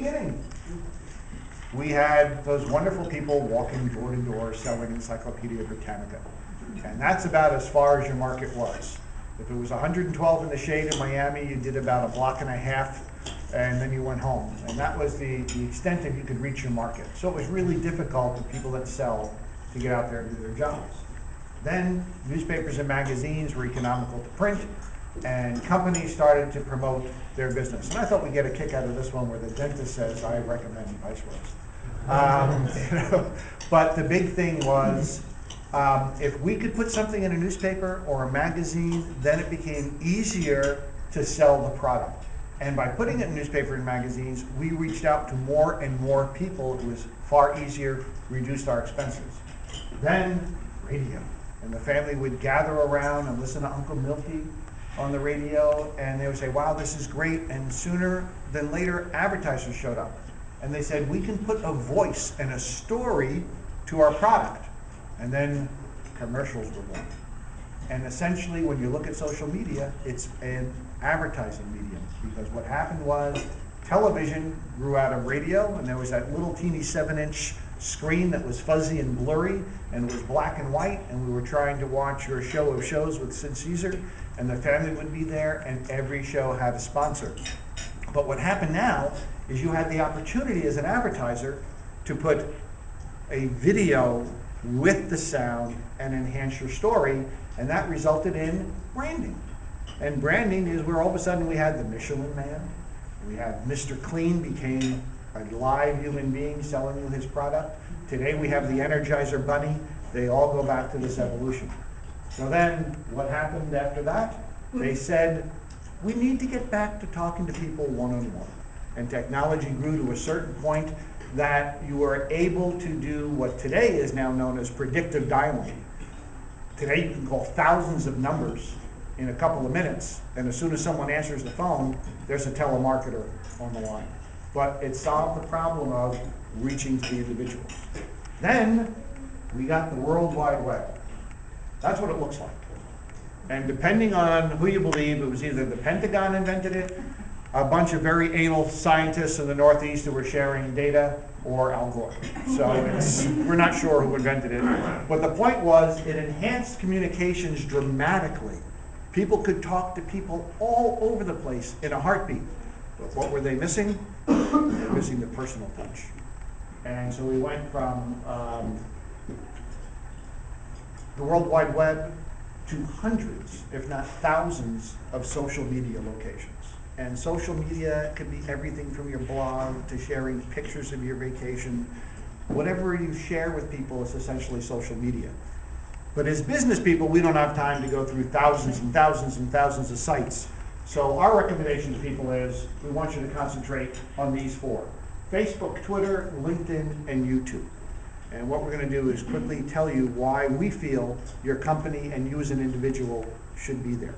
beginning, we had those wonderful people walking door to door selling Encyclopedia Britannica. And that's about as far as your market was. If it was 112 in the shade in Miami, you did about a block and a half, and then you went home. And that was the extent that you could reach your market. So it was really difficult for people that sell to get out there and do their jobs. Then newspapers and magazines were economical to print, and companies started to promote their business. And I thought we'd get a kick out of this one where the dentist says, I recommend Vice Rose. But the big thing was, if we could put something in a newspaper or a magazine, then it became easier to sell the product. And by putting it in newspaper and magazines, we reached out to more and more people. It was far easier, reduced our expenses. Then radio. And the family would gather around and listen to Uncle Milty on the radio, and they would say, wow, this is great. And sooner than later, advertisers showed up. And they said, we can put a voice and a story to our product. And then commercials were born. And essentially, when you look at social media, it's an advertising medium. Because what happened was television grew out of radio, and there was that little teeny 7-inch screen that was fuzzy and blurry, and it was black and white, and we were trying to watch your show of shows with Sid Caesar, and the family would be there, and every show had a sponsor. But what happened now is you had the opportunity as an advertiser to put a video with the sound and enhance your story, and that resulted in branding. And branding is where all of a sudden we had the Michelin Man, we had Mr. Clean became a live human being selling you his product. Today we have the Energizer Bunny. They all go back to this evolution. So then what happened after that? They said, we need to get back to talking to people one-on-one. And technology grew to a certain point that you were able to do what today is now known as predictive dialing. Today you can call thousands of numbers in a couple of minutes, and as soon as someone answers the phone, there's a telemarketer on the line. But it solved the problem of reaching to the individual. Then we got the World Wide Web. That's what it looks like. And depending on who you believe, it was either the Pentagon invented it, a bunch of very anal scientists in the Northeast who were sharing data, or Al Gore. So we're not sure who invented it. But the point was, it enhanced communications dramatically. People could talk to people all over the place in a heartbeat. But what were they missing? They were missing the personal touch. And so we went from the World Wide Web to hundreds, if not thousands, of social media locations. And social media could be everything from your blog to sharing pictures of your vacation. Whatever you share with people is essentially social media. But as business people, we don't have time to go through thousands and thousands and thousands of sites. So our recommendation to people is, we want you to concentrate on these four: Facebook, Twitter, LinkedIn, and YouTube. And what we're going to do is quickly tell you why we feel your company and you as an individual should be there.